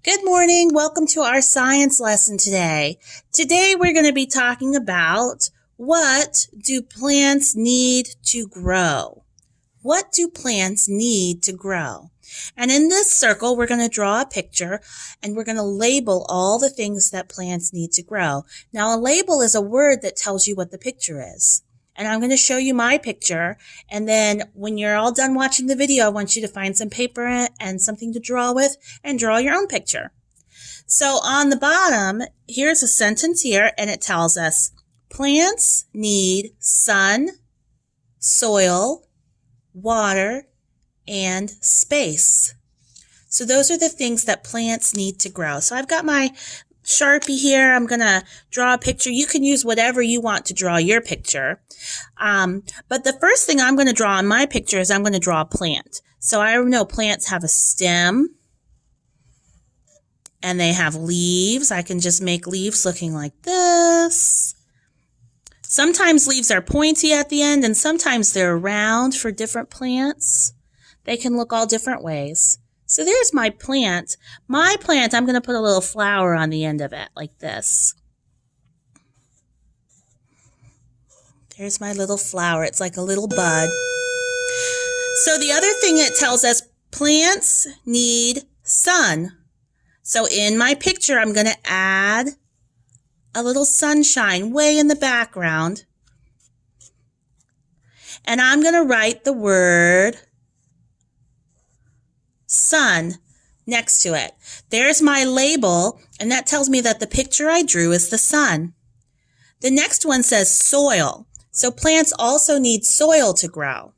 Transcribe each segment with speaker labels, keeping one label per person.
Speaker 1: Good morning. Welcome to our science lesson today. Today we're going to be talking about what do plants need to grow? What do plants need to grow? And in this circle, we're going to draw a picture and we're going to label all the things that plants need to grow. Now, a label is a word that tells you what the picture is. And I'm going to show you my picture. And then when you're all done watching the video, I want you to find some paper and something to draw with and draw your own picture. So on the bottom, here's a sentence here, and it tells us plants need sun, soil, water, and space. So those are the things that plants need to grow. So I've got my Sharpie here. I'm going to draw a picture. You can use whatever you want to draw your picture. But the first thing I'm going to draw on my picture is I'm going to draw a plant. So I know plants have a stem and they have leaves. I can just make leaves looking like this. Sometimes leaves are pointy at the end and sometimes they're round for different plants. They can look all different ways. So there's my plant. My plant, I'm going to put a little flower on the end of it like this. There's my little flower. It's like a little bud. So the other thing it tells us, plants need sun. So in my picture, I'm going to add a little sunshine way in the background. And I'm going to write the word sun next to it. There's my label, and that tells me that the picture I drew is the sun. The next one says soil. So plants also need soil to grow.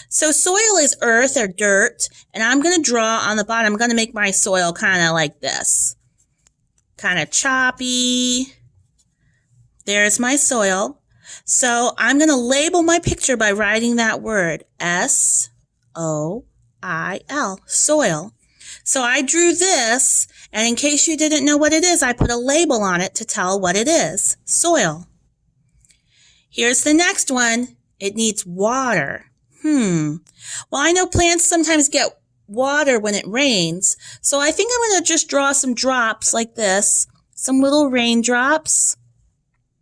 Speaker 1: So soil is earth or dirt, and I'm going to draw on the bottom. I'm going to make my soil kind of like this. Kind of choppy. There's my soil. So I'm going to label my picture by writing that word, S-O-I-L, soil. So I drew this, and in case you didn't know what it is, I put a label on it to tell what it is, soil. Here's the next one. It needs water. Well, I know plants sometimes get water when it rains, so I think I'm going to just draw some drops like this, some little raindrops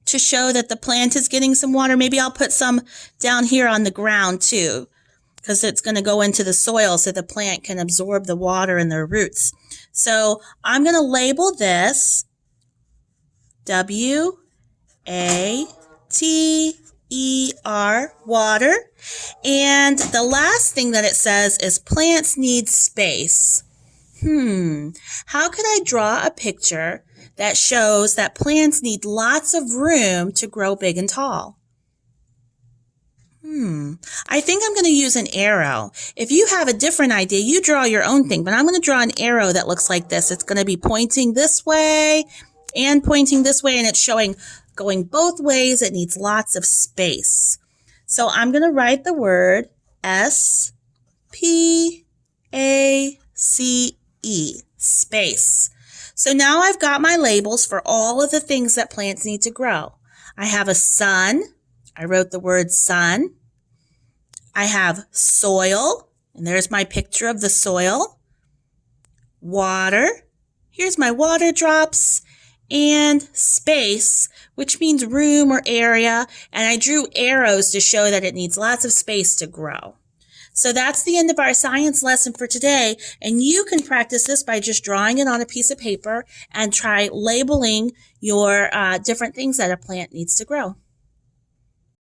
Speaker 1: to show that the plant is getting some water. Maybe I'll put some down here on the ground too, because it's going to go into the soil so the plant can absorb the water in their roots. So I'm going to label this W-A-T-E-R, water. And the last thing that it says is plants need space. How could I draw a picture that shows that plants need lots of room to grow big and tall? I think I'm going to use an arrow. If you have a different idea, you draw your own thing, but I'm going to draw an arrow that looks like this. It's going to be pointing this way and pointing this way, and it's showing going both ways. It needs lots of space. So I'm going to write the word S-P-A-C-E, space. So now I've got my labels for all of the things that plants need to grow. I have a sun. I wrote the word sun. I have soil, and there's my picture of the soil. Water. Here's my water drops. And space, which means room or area, and I drew arrows to show that it needs lots of space to grow. So that's the end of our science lesson for today, and you can practice this by just drawing it on a piece of paper and try labeling your different things that a plant needs to grow.